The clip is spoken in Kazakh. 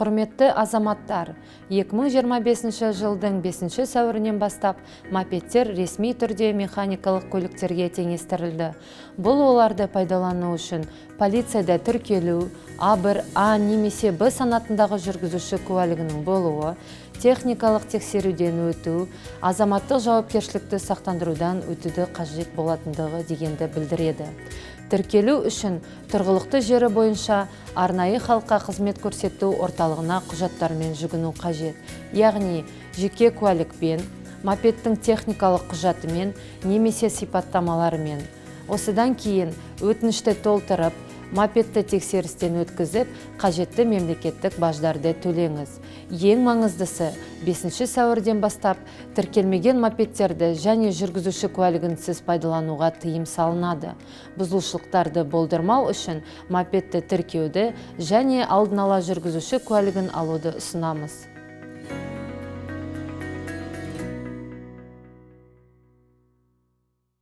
Құрметті азаматтар, 2025 жылдың 5 сәуірінен бастап мопедтер ресми түрде механикалық көліктерге теңестірілді. Бұл оларды пайдалану үшін полицияда тіркелу, А1, А немесе Б санатындағы жүргізуші куәлігінің болуы, техникалық тексеруден өту, азаматтық жауапкершілікті сақтандырудан өтуді қажет болатындығы дегенді білдіреді. Тіркелу үшін тұрғылықты жері бойынша арнайы халыққа қызмет көрсету орталығына құжаттармен жүгіну қажет. Яғни жеке куәлікпен, мопедтің техникалық құжатымен немесе сипаттамаларымен. Осыдан кейін өтінішті толтырып, мопедті тексерістен өткізіп, қажетті мемлекеттік баждарды төлеңіз. Ең маңыздысы, 5 сәуірден бастап тіркелмеген мопедтерді және жүргізуші куәлігінсіз пайдалануға тыйым салынады. Бұзушылықтарды болдырмау үшін мопедті тіркеуді және алдын ала жүргізуші куәлігін алуды ұсынамыз.